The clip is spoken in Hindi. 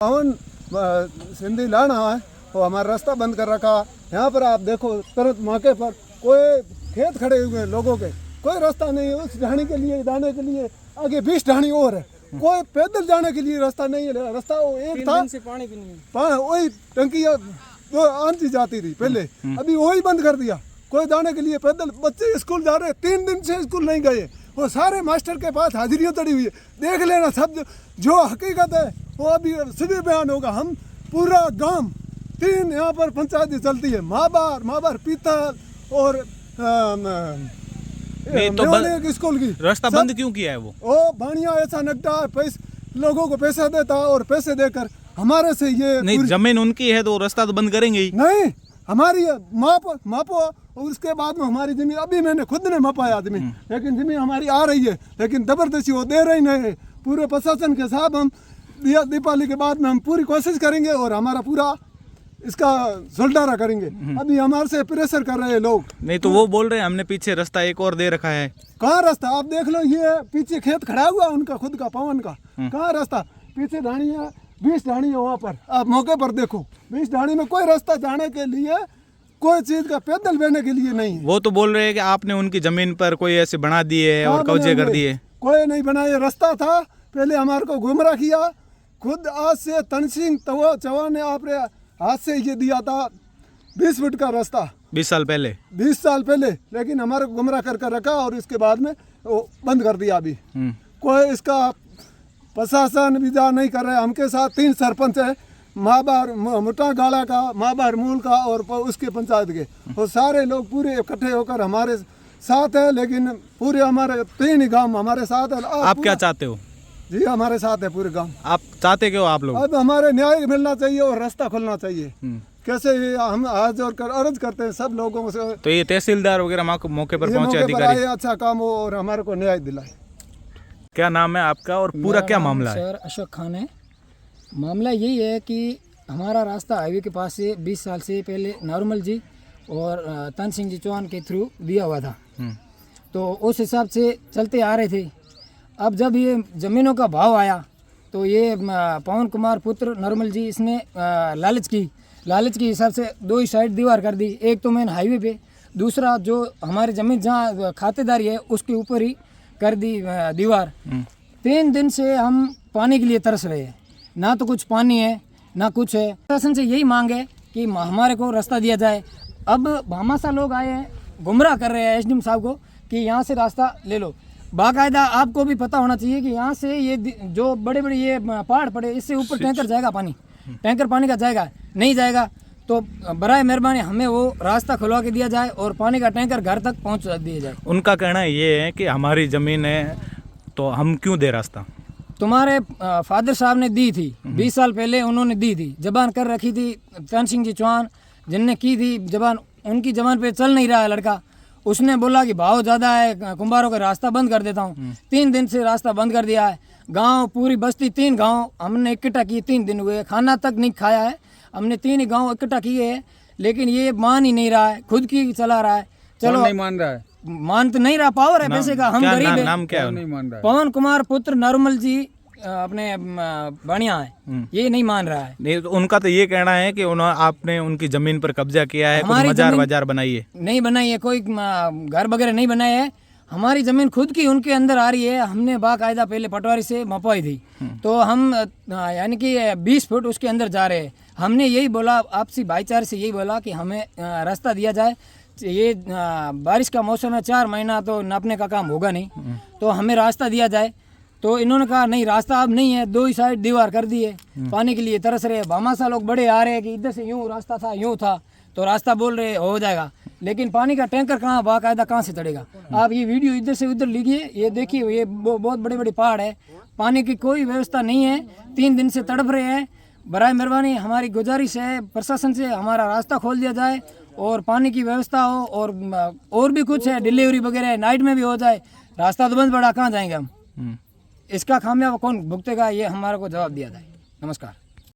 पवन सिंधी लाना है वो हमारा रास्ता बंद कर रखा। यहाँ पर आप देखो तुरंत मौके पर कोई खेत खड़े हुए हैं लोगों के, कोई रास्ता नहीं है उस ढाणी के लिए जाने के लिए। आगे 20 ढाणी और है, कोई पैदल जाने के लिए रास्ता नहीं है। रास्ता वो एक था, पानी भी नहीं है, वही टंकी जो आंधी जाती थी पहले, अभी वही बंद कर दिया। कोई जाने के लिए पैदल बच्चे स्कूल जा रहे, 3 दिन से स्कूल नहीं गए। वो सारे मास्टर के पास हाजिरियाँ चढ़ी हुई है, देख लेना सब जो हकीकत है वो अभी सुबह बयान होगा। हम पूरा गांव 3 यहाँ पर पंचायतें चलती है, महाबार पीतल और स्कूल की। रास्ता बंद क्यों किया है वो बाणिया ऐसा नगटा लोगों को पैसा देता और पैसे देकर हमारे से ये नहीं, जमीन उनकी है तो रास्ता तो बंद करेंगे ही। नहीं, हमारी मापो और उसके बाद में हमारी जमीन अभी मैंने खुद ने मापा जमीन, लेकिन जमीन हमारी आ रही है, लेकिन जबरदस्ती वो दे रही नहीं है। पूरे प्रशासन के साथ हम दीपावली के बाद में हम पूरी कोशिश करेंगे और हमारा पूरा इसका सुलझारा करेंगे। अभी हमारे से प्रेशर कर रहे हैं लोग। नहीं तो वो बोल रहे हैं हमने पीछे रास्ता एक और दे रखा है। कहाँ रास्ता? आप देख लो, ये पीछे खेत खड़ा हुआ उनका खुद का पवन का, कहाँ रास्ता? पीछे ढाणी है, 20 ढाणी है वहाँ पर, आप मौके पर देखो 20 ढाणी में कोई रास्ता जाने के लिए, कोई चीज का पैदल बहने के लिए नहीं है। वो तो बोल रहे हैं कि आपने उनकी जमीन पर कोई ऐसे बना दिए और कब्जे कर दिए। कोई नहीं बनाया, रास्ता था पहले हमारे को गुमराह किया। खुद आज से तन सिंह चौहान ने आपने हाथ से ये दिया था 20 फुट का रास्ता 20 साल पहले, 20 साल पहले, लेकिन हमारे को गुमराह कर रखा और इसके बाद में वो बंद कर दिया। अभी कोई इसका प्रशासन विचार नहीं कर रहे। हमके साथ 3 सरपंच है, महाबार मुटा गाला का, महाबार मूल का और उसके पंचायत के, और सारे लोग पूरे इकट्ठे होकर हमारे साथ है। लेकिन पूरे हमारे 3 गांव हमारे साथ है। आप क्या चाहते हो? जी हमारे साथ है पूरे गांव। आप चाहते क्यों आप लोग? अब हमारे न्याय मिलना चाहिए और रास्ता खुलना चाहिए। कैसे ये हम आज और अर्ज करते हैं सब लोगों से। तो ये तहसीलदार वगैरह मौके पर पहुंचे अधिकारी, अच्छा काम हो और हमारे को न्याय दिलाए। क्या नाम है आपका और पूरा क्या मामला है? सर अशोक खान है। मामला यही है कि हमारा रास्ता हाईवे के पास से 20 साल से पहले नॉर्मल जी और तन सिंह जी चौहान के थ्रू दिया हुआ था, तो उस हिसाब से चलते आ रहे थे। अब जब ये ज़मीनों का भाव आया तो ये पवन कुमार पुत्र नॉर्मल जी इसने लालच के हिसाब से 2 ही साइड दीवार कर दी। एक तो मेन हाईवे पे, दूसरा जो हमारी ज़मीन जहाँ खातेदारी है उसके ऊपर ही कर दी दीवार। 3 दिन से हम पानी के लिए तरस रहे हैं, ना तो कुछ पानी है ना कुछ है। प्रशासन से यही मांग है कि हमारे को रास्ता दिया जाए। अब भामाशाह लोग आए हैं, गुमराह कर रहे हैं एसडीएम साहब को कि यहाँ से रास्ता ले लो। बाकायदा आपको भी पता होना चाहिए कि यहाँ से ये जो बड़े बड़े ये पहाड़ पड़े, इससे ऊपर टैंकर जाएगा, टैंकर पानी का जाएगा, नहीं जाएगा तो बराए मेहरबानी हमें वो रास्ता खुलवा के दिया जाए और पानी का टैंकर घर तक पहुँच दिया जाए। उनका कहना ये है कि हमारी ज़मीन है तो हम क्यों दे रास्ता? तुम्हारे फादर साहब ने दी थी, 20 साल पहले उन्होंने दी थी, जबान कर रखी थी। तन सिंह जी चौहान जिनने की थी जबान, उनकी जबान पे चल नहीं रहा है लड़का। उसने बोला कि भाव ज़्यादा है, कुंभारों का रास्ता बंद कर देता हूँ। 3 दिन से रास्ता बंद कर दिया है। गांव पूरी बस्ती 3 गांव हमने इकट्ठा किए, 3 दिन हुए, खाना तक नहीं खाया है। हमने 3 ही गांव इकट्ठा किए हैं, लेकिन ये मान ही नहीं रहा है, खुद की चला रहा है। चलो नहीं मान रहा है, मान तो नहीं रहा, पावर है पैसे का, हम गरीब है। नाम क्या है? नहीं मान रहा है। पवन कुमार पुत्र नॉर्मल जी अपने बढ़िया है, ये नहीं मान रहा है। नहीं तो उनका तो ये कहना है कि आपने उनकी जमीन पर कब्जा किया है, कुछ मजार वजार बनाई है। नहीं बनाई है, कोई घर वगैरह नहीं बनाए है। हमारी जमीन खुद की उनके अंदर आ रही है। हमने बाकायदा पहले पटवारी से मपवाई थी, तो हम यानी कि 20 फुट उसके अंदर जा रहे हैं। हमने यही बोला, आपसी भाईचारे से यही बोला कि हमें रास्ता दिया जाए। ये बारिश का मौसम है, 4 महीना तो नापने का काम होगा नहीं, तो हमें रास्ता दिया जाए। तो इन्होंने कहा नहीं, रास्ता अब नहीं है, 2 ही साइड दीवार कर दी है, पानी के लिए तरस रहे। भामाशाह लोग बड़े आ रहे हैं कि इधर से यूँ रास्ता था, यूँ था, तो रास्ता बोल रहे हो जाएगा, लेकिन पानी का टैंकर कहाँ बाकायदा कहाँ से चढ़ेगा? आप ये वीडियो इधर से उधर लीजिए, ये देखिए, ये बहुत बड़े बड़े पहाड़ है, पानी की कोई व्यवस्था नहीं है। 3 दिन से तड़प रहे हैं। बराए मेहरबानी हमारी गुजारिश है प्रशासन से, हमारा रास्ता खोल दिया जाए और पानी की व्यवस्था हो, और भी कुछ है, डिलीवरी वगैरह नाइट में भी हो जाए। रास्ता तो बंद पड़ा, कहाँ जाएंगे हम? इसका खामियाजा कौन भुगतेगा, ये हमारे को जवाब दिया जाए। नमस्कार।